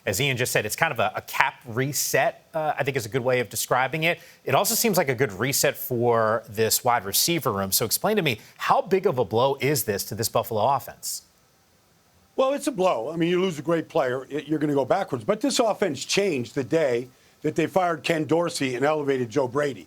As Ian just said, it's kind of a cap reset, I think is a good way of describing it. It also seems like a good reset for this wide receiver room. So explain to me, how big of a blow is this to this Buffalo offense? Well, it's a blow. I mean, you lose a great player, you're going to go backwards. But this offense changed the day that they fired Ken Dorsey and elevated Joe Brady,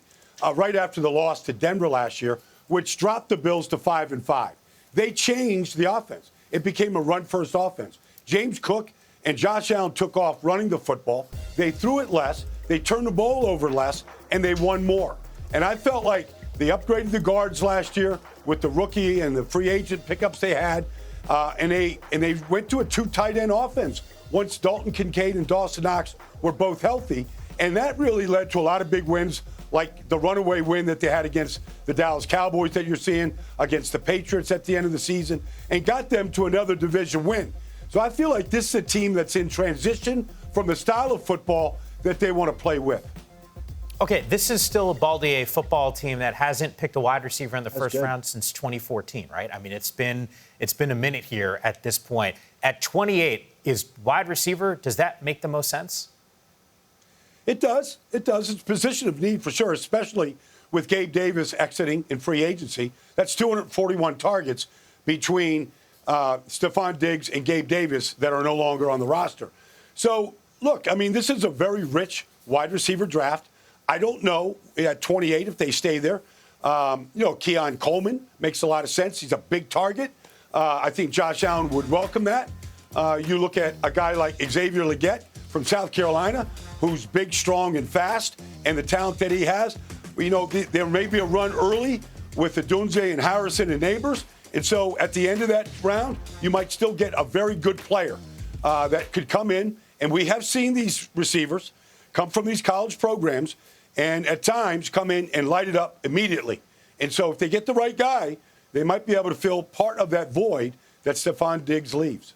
right after the loss to Denver last year, which dropped the Bills to 5-5. They changed the offense. It became a run-first offense. James Cook and Josh Allen took off running the football. They threw it less. They turned the ball over less, and they won more. And I felt like they upgraded the guards last year with the rookie and the free agent pickups they had, and they went to a two tight end offense once Dalton Kincaid and Dawson Knox were both healthy, and that really led to a lot of big wins, like the runaway win that they had against the Dallas Cowboys that you're seeing, against the Patriots at the end of the season, and got them to another division win. So I feel like this is a team that's in transition from the style of football that they want to play with. Okay, this is still a Baldinger football team that hasn't picked a wide receiver in the first round since 2014, right? I mean, it's been a minute here at this point. At 28, is wide receiver, does that make the most sense? It does. It does. It's a position of need for sure, especially with Gabe Davis exiting in free agency. That's 241 targets between Stephon Diggs and Gabe Davis that are no longer on the roster. So, look, I mean, this is a very rich wide receiver draft. I don't know at 28 if they stay there. Keon Coleman makes a lot of sense. He's a big target. I think Josh Allen would welcome that. You look at a guy like Xavier Legette from South Carolina, who's big, strong, and fast, and the talent that he has. There may be a run early with the Dunze and Harrison and Neighbors. And so at the end of that round, you might still get a very good player that could come in. And we have seen these receivers come from these college programs and at times come in and light it up immediately. And so if they get the right guy, they might be able to fill part of that void that Stephon Diggs leaves.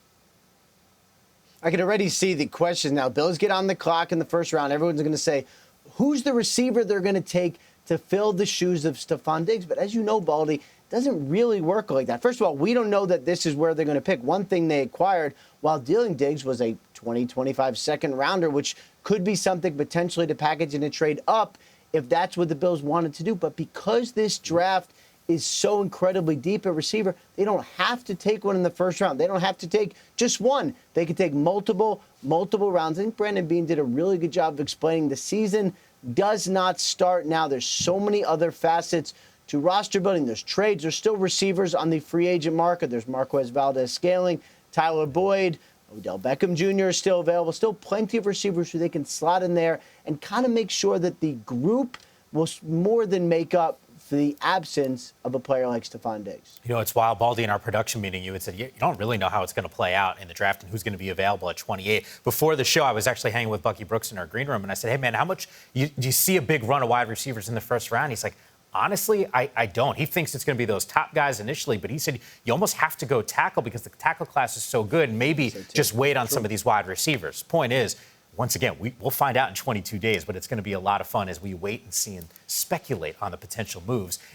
I can already see the question now. Bills get on the clock in the first round. Everyone's going to say, who's the receiver they're going to take to fill the shoes of Stephon Diggs? But as you know, Baldy, it doesn't really work like that. First of all, we don't know that this is where they're going to pick. One thing they acquired while dealing Diggs was a 20-25 second rounder, which could be something potentially to package in a trade up if that's what the Bills wanted to do. But because this draft is so incredibly deep at receiver, they don't have to take one in the first round. They don't have to take just one. They can take multiple rounds. I think Brandon Beane did a really good job of explaining the season does not start now. There's so many other facets to roster building. There's trades. There's still receivers on the free agent market. There's Marquez Valdez-Scantling, Tyler Boyd, Odell Beckham Jr. is still available. Still plenty of receivers who they can slot in there and kind of make sure that the group will more than make up for the absence of a player like Stephon Diggs. It's wild. Baldy, in our production meeting, you had said you don't really know how it's going to play out in the draft and who's going to be available at 28. Before the show, I was actually hanging with Bucky Brooks in our green room, and I said, hey, man, how much do you see a big run of wide receivers in the first round? He's like, honestly, I don't. He thinks it's going to be those top guys initially, but he said you almost have to go tackle because the tackle class is so good. Maybe just wait on some of these wide receivers. Point is, once again, we'll find out in 22 days, but it's going to be a lot of fun as we wait and see and speculate on the potential moves.